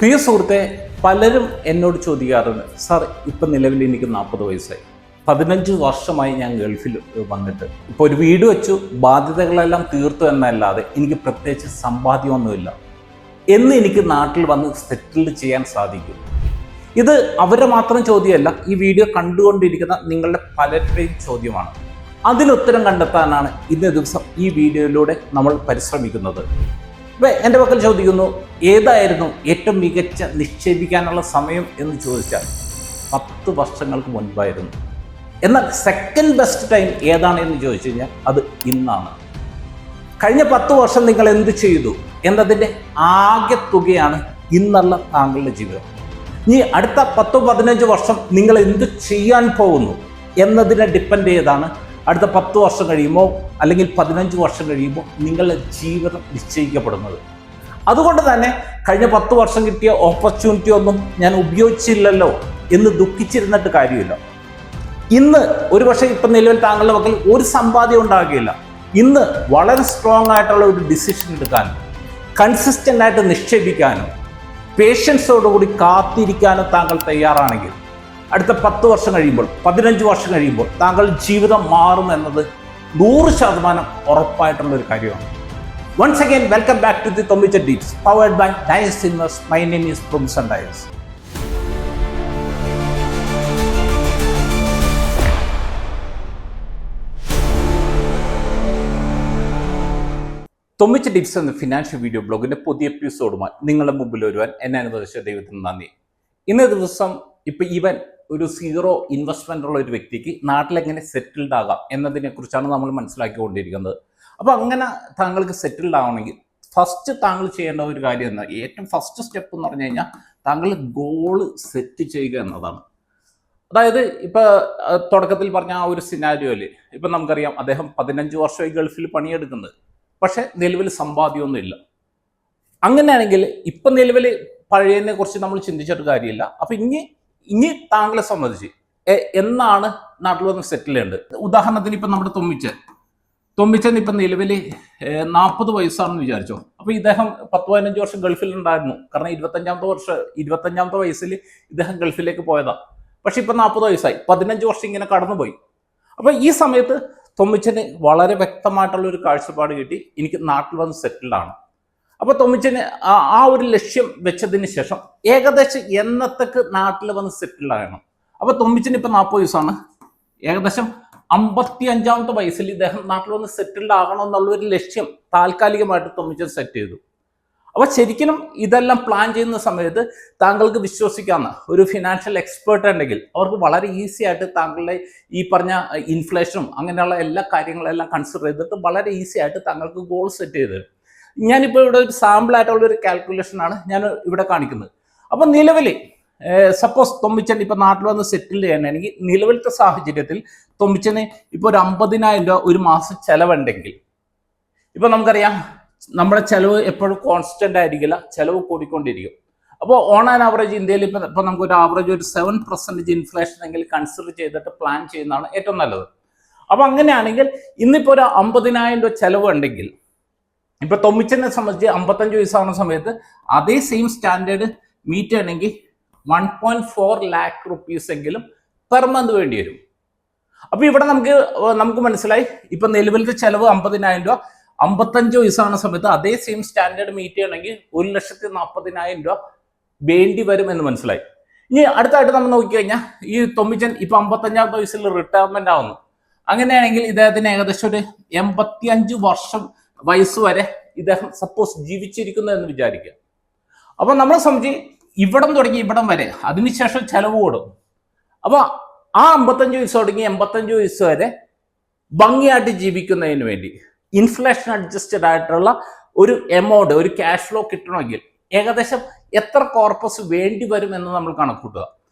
പ്രിയ സുഹൃത്തെ, പലരും എന്നോട് ചോദിക്കാറുണ്ട്, സാർ ഇപ്പം നിലവിൽ എനിക്ക് 40 വയസ്സായി, 15 വർഷമായി ഞാൻ ഗൾഫിൽ വന്നിട്ട് ഇപ്പോൾ ഒരു വീട് വെച്ചു, ബാധ്യതകളെല്ലാം തീർത്തു എന്നല്ലാതെ എനിക്ക് പ്രത്യേകിച്ച് സമ്പാദ്യമൊന്നുമില്ല, എന്ന് എനിക്ക് നാട്ടിൽ വന്ന് സെറ്റിൽ ചെയ്യാൻ സാധിക്കും? ഇത് അവരുടെ മാത്രം ചോദ്യമല്ല, ഈ വീഡിയോ കണ്ടുകൊണ്ടിരിക്കുന്ന നിങ്ങളുടെ പലരുടെയും ചോദ്യമാണ്. അതിനുത്തരം കണ്ടെത്താനാണ് ഇന്നേ ദിവസം ഈ വീഡിയോയിലൂടെ നമ്മൾ പരിശ്രമിക്കുന്നത്. ഇപ്പം എൻ്റെ പക്കൽ ചോദിക്കുന്നു, ഏതായിരുന്നു ഏറ്റവും മികച്ച നിക്ഷേപിക്കാനുള്ള സമയം എന്ന് ചോദിച്ചാൽ 10 വർഷങ്ങൾക്ക് മുൻപായിരുന്നു. എന്നാൽ സെക്കൻഡ് ബെസ്റ്റ് ടൈം ഏതാണ് എന്ന് ചോദിച്ചു കഴിഞ്ഞാൽ അത് ഇന്നാണ്. കഴിഞ്ഞ 10 വർഷം നിങ്ങൾ എന്ത് ചെയ്തു എന്നതിൻ്റെ ആകെ തുകയാണ് ഇന്നുള്ള താങ്കളുടെ ജീവിതം. ഇനി അടുത്ത 10-15 വർഷം നിങ്ങൾ എന്ത് ചെയ്യാൻ പോകുന്നു എന്നതിനെ ഡിപ്പെൻഡ് ചെയ്താണ് അടുത്ത 10 വർഷം കഴിയുമ്പോൾ അല്ലെങ്കിൽ 15 വർഷം കഴിയുമ്പോൾ നിങ്ങളുടെ ജീവിതം നിശ്ചയിക്കപ്പെടുന്നത്. അതുകൊണ്ട് തന്നെ കഴിഞ്ഞ 10 വർഷം കിട്ടിയ ഓപ്പർച്യൂണിറ്റി ഒന്നും ഞാൻ ഉപയോഗിച്ചില്ലല്ലോ എന്ന് ദുഃഖിച്ചിരുന്നിട്ട് കാര്യമില്ല. ഇന്ന് ഒരുപക്ഷെ ഇപ്പം നിലവിൽ താങ്കളുടെ പക്കൽ ഒരു സമ്പാദ്യം ഉണ്ടാകുകയില്ല. ഇന്ന് വളരെ സ്ട്രോങ് ആയിട്ടുള്ള ഒരു ഡിസിഷൻ എടുക്കാനും കൺസിസ്റ്റൻ്റ് ആയിട്ട് നിക്ഷേപിക്കാനും പേഷ്യൻസോടുകൂടി കാത്തിരിക്കാനും താങ്കൾ തയ്യാറാണെങ്കിൽ അടുത്ത 10 വർഷം കഴിയുമ്പോൾ 15 വർഷം കഴിയുമ്പോൾ താങ്കളുടെ ജീവിതം മാറും എന്നത് 100% ഉറപ്പായിട്ടുള്ള ഒരു കാര്യമാണ്. Once again welcome back to the Thommicha tips powered by Dias invest. My name is Promison Dias. Thommicha tips എന്ന ഫിനാൻഷ്യൽ വീഡിയോ ബ്ലോഗിന്റെ പുതിയ എപ്പിസോഡുമായി നിങ്ങളുടെ മുമ്പിൽ വരുവാൻ എന്നെ അനുവദിച്ച ദൈവത്തിന് നന്ദി. ഇന്നേ ദിവസം ഈവൻ ഒരു സീറോ ഇൻവെസ്റ്റ്മെൻ്റ് ഉള്ള ഒരു വ്യക്തിക്ക് നാട്ടിലെങ്ങനെ സെറ്റിൽഡ് ആകാം എന്നതിനെ കുറിച്ചാണ് നമ്മൾ മനസ്സിലാക്കിക്കൊണ്ടിരിക്കുന്നത്. അപ്പോൾ അങ്ങനെ താങ്കൾക്ക് സെറ്റിൽഡ് ആവണമെങ്കിൽ ഫസ്റ്റ് താങ്കൾ ചെയ്യേണ്ട ഒരു കാര്യം എന്നാൽ ഏറ്റവും ഫസ്റ്റ് സ്റ്റെപ്പ് എന്ന് പറഞ്ഞു കഴിഞ്ഞാൽ താങ്കൾ ഗോള് സെറ്റ് ചെയ്യുക എന്നതാണ്. അതായത് ഇപ്പോൾ തുടക്കത്തിൽ പറഞ്ഞ ആ ഒരു സിനാരിയോയിൽ ഇപ്പം നമുക്കറിയാം, അദ്ദേഹം 15 വർഷമായി ഗൾഫിൽ പണിയെടുക്കുന്നത്, പക്ഷേ നിലവിൽ സമ്പാദ്യമൊന്നുമില്ല. അങ്ങനെയാണെങ്കിൽ ഇപ്പം നിലവിൽ പഴയതിനെ കുറിച്ച് നമ്മൾ ചിന്തിച്ചിട്ട് കാര്യമില്ല. അപ്പം ഇനി താങ്കളെ സംബന്ധിച്ച് എന്നാണ് നാട്ടിൽ വന്ന് സെറ്റിൽ ചെയ്യേണ്ടത്? ഉദാഹരണത്തിന് ഇപ്പം നമ്മുടെ തൊമ്മിച്ചൻ ഇപ്പം നിലവിൽ 40 വയസ്സാണെന്ന് വിചാരിച്ചോ. അപ്പോൾ ഇദ്ദേഹം 10-15 വർഷം ഗൾഫിലുണ്ടായിരുന്നു. കാരണം 25-ാമത്തെ വയസ്സിൽ ഇദ്ദേഹം ഗൾഫിലേക്ക് പോയതാണ്. പക്ഷെ ഇപ്പം 40 വയസ്സായി, 15 വർഷം ഇങ്ങനെ കടന്നുപോയി. അപ്പോൾ ഈ സമയത്ത് തൊമ്മിച്ചന് വളരെ വ്യക്തമായിട്ടുള്ള ഒരു കാഴ്ചപ്പാട് കിട്ടി, എനിക്ക് നാട്ടിൽ വന്ന് സെറ്റിൽഡാണ്. അപ്പോൾ തൊമ്മിച്ചന് ആ ഒരു ലക്ഷ്യം വെച്ചതിന് ശേഷം ഏകദേശം എന്നത്തേക്ക് നാട്ടിൽ വന്ന് സെറ്റിൽഡ് ആകണം. അപ്പോൾ തൊമ്മിച്ചന് ഇപ്പം 40 വയസ്സാണ്, ഏകദേശം 55-ാമത്തെ വയസ്സിൽ ഇദ്ദേഹം നാട്ടിൽ വന്ന് സെറ്റിൽഡ് ആകണം എന്നുള്ള ഒരു ലക്ഷ്യം താൽക്കാലികമായിട്ട് തൊമ്മിച്ചൻ സെറ്റ് ചെയ്തു. അപ്പോൾ ശരിക്കും ഇതെല്ലാം പ്ലാൻ ചെയ്യുന്ന സമയത്ത് താങ്കൾക്ക് വിശ്വസിക്കാവുന്ന ഒരു ഫിനാൻഷ്യൽ എക്സ്പേർട്ട് ഉണ്ടെങ്കിൽ അവർക്ക് വളരെ ഈസി ആയിട്ട് താങ്കളുടെ ഈ പറഞ്ഞ ഇൻഫ്ലേഷനും അങ്ങനെയുള്ള എല്ലാ കാര്യങ്ങളെല്ലാം കൺസിഡർ ചെയ്തിട്ട് വളരെ ഈസി ആയിട്ട് താങ്കൾക്ക് ഗോൾ സെറ്റ് ചെയ്ത് തരും. ഞാനിപ്പോൾ ഇവിടെ ഒരു സാമ്പിളായിട്ടുള്ള ഒരു കാൽക്കുലേഷനാണ് ഞാൻ ഇവിടെ കാണിക്കുന്നത്. അപ്പോൾ നിലവിൽ സപ്പോസ് തൊമ്മിച്ചൻ ഇപ്പോൾ നാട്ടിൽ വന്ന് സെറ്റിൽ ചെയ്യാനാണെങ്കിൽ നിലവിലത്തെ സാഹചര്യത്തിൽ തൊമ്മിച്ചന് ഇപ്പോൾ ഒരു 50,000 രൂപ ഒരു മാസം ചിലവുണ്ടെങ്കിൽ, ഇപ്പോൾ നമുക്കറിയാം നമ്മുടെ ചിലവ് എപ്പോഴും കോൺസ്റ്റൻ്റ് ആയിരിക്കില്ല, ചിലവ് കൂടിക്കൊണ്ടിരിക്കും. അപ്പോൾ ഓൺ ആൻ ആവറേജ് ഇന്ത്യയിൽ ഇപ്പോൾ നമുക്കൊരു ആവറേജ് ഒരു 7% ഇൻഫ്ലേഷൻ എങ്കിലും കൺസിഡർ ചെയ്തിട്ട് പ്ലാൻ ചെയ്യുന്നതാണ് ഏറ്റവും നല്ലത്. അപ്പോൾ അങ്ങനെയാണെങ്കിൽ ഇന്നിപ്പോൾ ഒരു 50,000 രൂപ ചിലവ് ഉണ്ടെങ്കിൽ, ഇപ്പോൾ തൊമ്മിച്ചനെ സംബന്ധിച്ച് 55 വയസ്സാവുന്ന സമയത്ത് അതേ സെയിം സ്റ്റാൻഡേർഡ് മീറ്റ് ചെയ്യണമെങ്കിൽ 1.4 lakh റുപ്പീസ് എങ്കിലും പെർ മന്ത് വേണ്ടി വരും. അപ്പോൾ ഇവിടെ നമുക്ക് മനസ്സിലായി, ഇപ്പം നിലവിലത്തെ ചിലവ് 50,000 രൂപ, 55 വയസ്സാവുന്ന സമയത്ത് അതേ സെയിം സ്റ്റാൻഡേർഡ് മീറ്റ് ചെയ്യണമെങ്കിൽ 1,40,000 രൂപ വേണ്ടി വരും എന്ന് മനസ്സിലായി. ഇനി അടുത്തായിട്ട് നമ്മൾ നോക്കിക്കഴിഞ്ഞാൽ ഈ തൊമ്മിച്ചൻ ഇപ്പം 55-ാമത്തെ വയസ്സിൽ റിട്ടയർമെൻ്റ് ആവുന്നു. അങ്ങനെയാണെങ്കിൽ ഇദ്ദേഹത്തിന് ഏകദേശം ഒരു 85 വർഷം വയസ്സ് വരെ ഇദ്ദേഹം സപ്പോസ് ജീവിച്ചിരിക്കുന്നു എന്ന് വിചാരിക്കുക. അപ്പോൾ നമ്മളെ സംബന്ധിച്ച് ഇവിടം തുടങ്ങി ഇവിടം വരെ അതിനുശേഷം ചെലവ് കൂടും. അപ്പോൾ ആ 55 വയസ്സ് തുടങ്ങി 85 വയസ്സ് വരെ ഭംഗിയായിട്ട് ജീവിക്കുന്നതിന് വേണ്ടി ഇൻഫ്ലേഷൻ അഡ്ജസ്റ്റഡ് ആയിട്ടുള്ള ഒരു എമൗണ്ട്, ഒരു ക്യാഷ് ഫ്ലോ കിട്ടണമെങ്കിൽ ഏകദേശം എത്ര കോർപ്പസ് വേണ്ടി വരും എന്ന് നമ്മൾ കണക്കൂട്ടുക.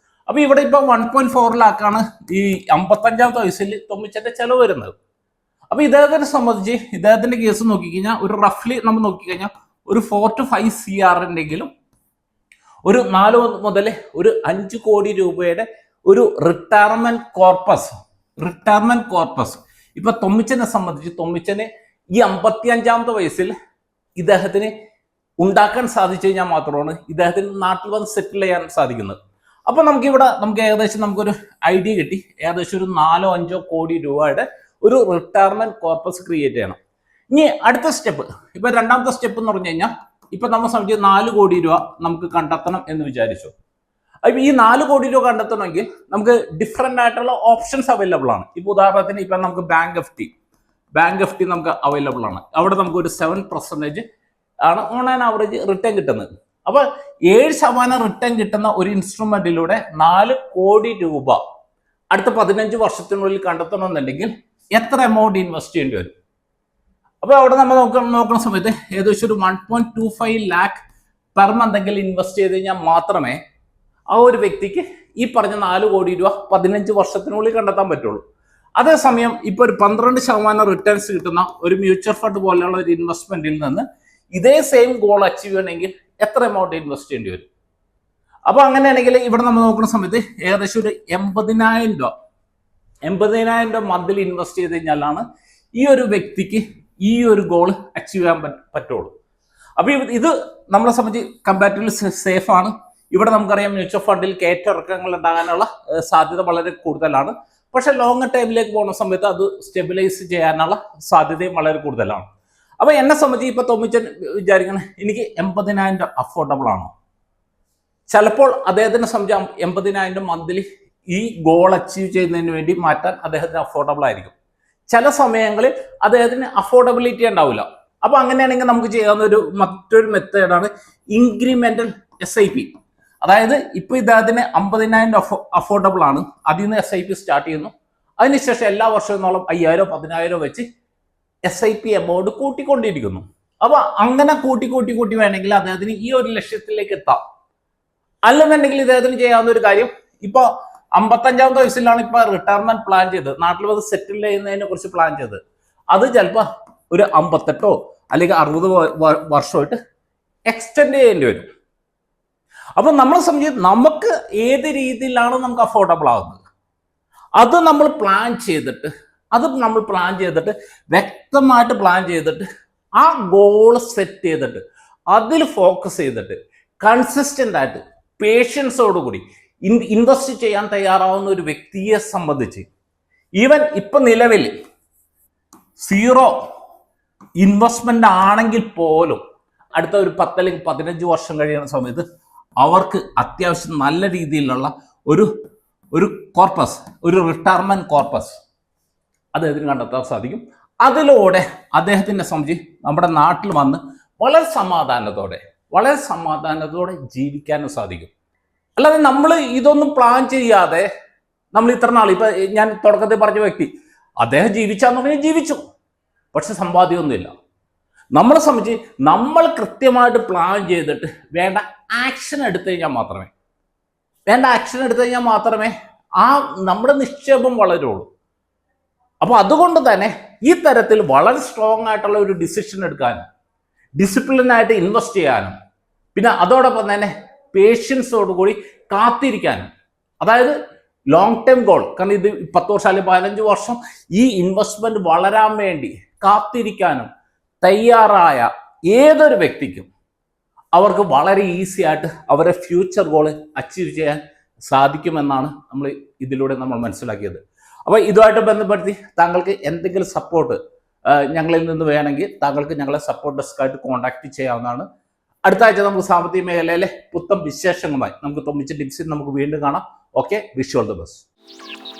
അപ്പോൾ ഇവിടെ ഇപ്പോൾ 1.4 ലാക്കാണ് ഈ 55-ാമത്തെ വയസ്സിൽ തൊമ്മിച്ചൻ്റെ ചെലവ് വരുന്നത്. അപ്പോൾ ഇദ്ദേഹത്തിനെ സംബന്ധിച്ച് ഇദ്ദേഹത്തിൻ്റെ കേസ് നോക്കിക്കഴിഞ്ഞാൽ ഒരു റഫ്ലി നമ്മൾ നോക്കിക്കഴിഞ്ഞാൽ ഒരു 4 to 5 CR ഒരു 4 മുതൽ ഒരു 5 കോടി രൂപയുടെ ഒരു റിട്ടയർമെന്റ് കോർപ്പസ് ഇപ്പൊ തൊമ്മിച്ചനെ സംബന്ധിച്ച് തൊമ്മിച്ചന് ഈ 55-ാമത്തെ വയസ്സിൽ ഇദ്ദേഹത്തിന് ഉണ്ടാക്കാൻ സാധിച്ചു കഴിഞ്ഞാൽ മാത്രമാണ് ഇദ്ദേഹത്തിന് നാട്ടിൽ വന്ന് സെറ്റിൽ ചെയ്യാൻ സാധിക്കുന്നത്. അപ്പൊ നമുക്ക് ഏകദേശം നമുക്കൊരു ഐഡിയ കിട്ടി. ഏകദേശം ഒരു 4-5 കോടി രൂപയുടെ ഒരു റിട്ടയർമെന്റ് കോർപ്പസ് ക്രിയേറ്റ് ചെയ്യണം. ഇനി അടുത്ത സ്റ്റെപ്പ്, ഇപ്പൊ രണ്ടാമത്തെ സ്റ്റെപ്പ് എന്ന് പറഞ്ഞു കഴിഞ്ഞാൽ ഇപ്പൊ നമ്മൾ സംബന്ധിച്ച് 4 കോടി രൂപ നമുക്ക് കണ്ടെത്തണം എന്ന് വിചാരിച്ചു. അപ്പൊ ഈ 4 കോടി രൂപ കണ്ടെത്തണമെങ്കിൽ നമുക്ക് ഡിഫറെന്റ് ആയിട്ടുള്ള ഓപ്ഷൻസ് അവൈലബിൾ ആണ്. ഇപ്പൊ ഉദാഹരണത്തിന് ഇപ്പൊ നമുക്ക് ബാങ്ക് എഫ് ടി നമുക്ക് അവൈലബിൾ ആണ്. അവിടെ നമുക്ക് ഒരു 7% ആണ് ഓൺ ആൻ ആവറേജ് റിട്ടേൺ കിട്ടുന്നത്. അപ്പൊ 7% റിട്ടേൺ കിട്ടുന്ന ഒരു ഇൻസ്ട്രുമെന്റിലൂടെ 4 കോടി രൂപ അടുത്ത 15 വർഷത്തിനുള്ളിൽ കണ്ടെത്തണമെന്നുണ്ടെങ്കിൽ എത്ര എമൗണ്ട് ഇൻവെസ്റ്റ് ചെയ്യേണ്ടി വരും? അപ്പൊ അവിടെ നമ്മൾ നോക്കുന്ന സമയത്ത് ഏകദേശം ഒരു 1.25 ലാക്ക് പെർ മന്ത് എങ്കിലും ഇൻവെസ്റ്റ് ചെയ്ത് കഴിഞ്ഞാൽ മാത്രമേ ആ ഒരു വ്യക്തിക്ക് ഈ പറഞ്ഞ 4 കോടി രൂപ 15 വർഷത്തിനുള്ളിൽ കണ്ടെത്താൻ പറ്റുള്ളൂ. അതേസമയം ഇപ്പൊ ഒരു 12% റിട്ടേൺസ് കിട്ടുന്ന ഒരു മ്യൂച്വൽ ഫണ്ട് പോലെയുള്ള ഒരു ഇൻവെസ്റ്റ്മെന്റിൽ നിന്ന് ഇതേ സെയിം ഗോൾ അച്ചീവ് ചെയ്യണമെങ്കിൽ എത്ര എമൗണ്ട് ഇൻവെസ്റ്റ് ചെയ്യേണ്ടി വരും? അപ്പൊ അങ്ങനെയാണെങ്കിൽ ഇവിടെ നമ്മൾ നോക്കുന്ന സമയത്ത് ഏകദേശം ഒരു 80,000 രൂപ മന്തിൽ ഇൻവെസ്റ്റ് ചെയ്ത് കഴിഞ്ഞാലാണ് ഈ ഒരു വ്യക്തിക്ക് ഈ ഒരു ഗോൾ അച്ചീവ് ചെയ്യാൻ പറ്റുള്ളൂ. അപ്പൊ ഇത് നമ്മളെ സംബന്ധിച്ച് കമ്പാരിറ്റീവ്ലി സേഫ് ആണ്. ഇവിടെ നമുക്കറിയാം മ്യൂച്വൽ ഫണ്ടിൽ കയറ്റിറക്കങ്ങൾ ഉണ്ടാകാനുള്ള സാധ്യത വളരെ കൂടുതലാണ്. പക്ഷെ ലോങ്ങർ ടൈമിലേക്ക് പോകുന്ന സമയത്ത് അത് സ്റ്റെബിലൈസ് ചെയ്യാനുള്ള സാധ്യതയും വളരെ കൂടുതലാണ്. അപ്പൊ എന്നെ സംബന്ധിച്ച് ഇപ്പൊ തോമിച്ചൻ വിചാരിക്കണം എനിക്ക് 80,000 അഫോർഡബിൾ ആണോ? ചിലപ്പോൾ അദ്ദേഹത്തിനെ സംബന്ധിച്ച് 80,000 മന്ത്ലി ഈ ഗോൾ അച്ചീവ് ചെയ്യുന്നതിന് വേണ്ടി മാറ്റാൻ അദ്ദേഹത്തിന് അഫോർഡബിൾ ആയിരിക്കും. ചില സമയങ്ങളിൽ അദ്ദേഹത്തിന് അഫോർഡബിലിറ്റി ഉണ്ടാവില്ല. അപ്പൊ അങ്ങനെയാണെങ്കിൽ നമുക്ക് ചെയ്യാവുന്ന മറ്റൊരു മെത്തേഡാണ് ഇൻക്രിമെന്റൽ SIP. അതായത് ഇപ്പൊ ഇദ്ദേഹത്തിന് 50,000 അഫോർഡബിൾ ആണ്. അതിൽ നിന്ന് SIP സ്റ്റാർട്ട് ചെയ്യുന്നു. അതിനുശേഷം എല്ലാ വർഷവും 5,000-10,000 വെച്ച് SIP എമൗണ്ട് കൂട്ടിക്കൊണ്ടിരിക്കുന്നു. അപ്പൊ അങ്ങനെ കൂട്ടി വേണമെങ്കിൽ അദ്ദേഹത്തിന് ഈ ഒരു ലക്ഷ്യത്തിലേക്ക് എത്താം. അല്ലെന്നുണ്ടെങ്കിൽ ഇദ്ദേഹത്തിന് ചെയ്യാവുന്ന ഒരു കാര്യം, ഇപ്പൊ 55-ാമത്തെ വയസ്സിലാണ് ഇപ്പൊ റിട്ടയർമെന്റ് പ്ലാൻ ചെയ്തത്, നാട്ടിൽ വന്ന് സെറ്റിൽ ചെയ്യുന്നതിനെ കുറിച്ച് പ്ലാൻ ചെയ്തത്. അത് ചിലപ്പോൾ ഒരു 58 അല്ലെങ്കിൽ 60 വർഷമായിട്ട് എക്സ്റ്റെൻഡ് ചെയ്യേണ്ടി വരും. അപ്പൊ നമ്മളെ സംബന്ധിച്ച് നമുക്ക് ഏത് രീതിയിലാണ് നമുക്ക് അഫോർഡബിൾ ആവുന്നത് അത് നമ്മൾ പ്ലാൻ ചെയ്തിട്ട് വ്യക്തമായിട്ട് പ്ലാൻ ചെയ്തിട്ട് ആ ഗോൾ സെറ്റ് ചെയ്തിട്ട് അതിൽ ഫോക്കസ് ചെയ്തിട്ട് കൺസിസ്റ്റന്റ് ആയിട്ട് പേഷ്യൻസോടുകൂടി ഇൻവെസ്റ്റ് ചെയ്യാൻ തയ്യാറാവുന്ന ഒരു വ്യക്തിയെ സംബന്ധിച്ച് ഈവൻ ഇപ്പൊ നിലവിൽ 0 ഇൻവെസ്റ്റ്മെന്റ് ആണെങ്കിൽ പോലും അടുത്ത ഒരു 10 അല്ലെങ്കിൽ 15 വർഷം കഴിയുന്ന സമയത്ത് അവർക്ക് അത്യാവശ്യം നല്ല രീതിയിലുള്ള ഒരു കോർപ്പസ്, ഒരു റിട്ടയർമെന്റ് കോർപ്പസ് അദ്ദേഹത്തിന് കണ്ടെത്താൻ സാധിക്കും. അതിലൂടെ അദ്ദേഹത്തിനെ സംബന്ധിച്ച് നമ്മുടെ നാട്ടിൽ വന്ന് വളരെ സമാധാനത്തോടെ ജീവിക്കാനും സാധിക്കും. അല്ലാതെ നമ്മൾ ഇതൊന്നും പ്ലാൻ ചെയ്യാതെ നമ്മൾ ഇത്ര നാൾ, ഇപ്പൊ ഞാൻ തുടക്കത്തിൽ പറഞ്ഞ വ്യക്തി അദ്ദേഹം ജീവിച്ചാന്ന് പറഞ്ഞാൽ ജീവിച്ചു, പക്ഷെ സമ്പാദ്യമൊന്നുമില്ല. നമ്മളെ സംബന്ധിച്ച് നമ്മൾ കൃത്യമായിട്ട് പ്ലാൻ ചെയ്തിട്ട് വേണ്ട ആക്ഷൻ എടുത്തു കഴിഞ്ഞാൽ മാത്രമേ ആ നമ്മുടെ നിക്ഷേപം വളരുള്ളൂ. അപ്പൊ അതുകൊണ്ട് തന്നെ ഈ തരത്തിൽ വളരെ സ്ട്രോങ് ആയിട്ടുള്ള ഒരു ഡിസിഷൻ എടുക്കാനും ഡിസിപ്ലിനായിട്ട് ഇൻവെസ്റ്റ് ചെയ്യാനും പിന്നെ അതോടൊപ്പം തന്നെ പേഷ്യൻസോടുകൂടി കാത്തിരിക്കാനും, അതായത് ലോങ് ടൈം ഗോൾ, കാരണം ഇത് 10 വർഷം അല്ലെങ്കിൽ 15 വർഷം ഈ ഇൻവെസ്റ്റ്മെന്റ് വളരാൻ വേണ്ടി കാത്തിരിക്കാനും തയ്യാറായ ഏതൊരു വ്യക്തിക്കും അവർക്ക് വളരെ ഈസി ആയിട്ട് അവരുടെ ഫ്യൂച്ചർ ഗോൾ അച്ചീവ് ചെയ്യാൻ സാധിക്കുമെന്നാണ് ഇതിലൂടെ നമ്മൾ മനസ്സിലാക്കിയത്. അപ്പോൾ ഇതുമായിട്ട് ബന്ധപ്പെടുത്തി താങ്കൾക്ക് എന്തെങ്കിലും സപ്പോർട്ട് ഞങ്ങളിൽ നിന്ന് വേണമെങ്കിൽ താങ്കൾക്ക് ഞങ്ങളെ സപ്പോർട്ട് ഡെസ്കായിട്ട് കോൺടാക്ട് ചെയ്യാവുന്നതാണ്. അടുത്ത ആഴ്ച നമുക്ക് സാമ്പത്തിക മേഖലയിലെ പുത്തൻ വിശേഷങ്ങളുമായി നമുക്ക് തൊമ്മിച്ച ടിപ്സിൽ നമുക്ക് വീണ്ടും കാണാം. Okay, wish you all the best.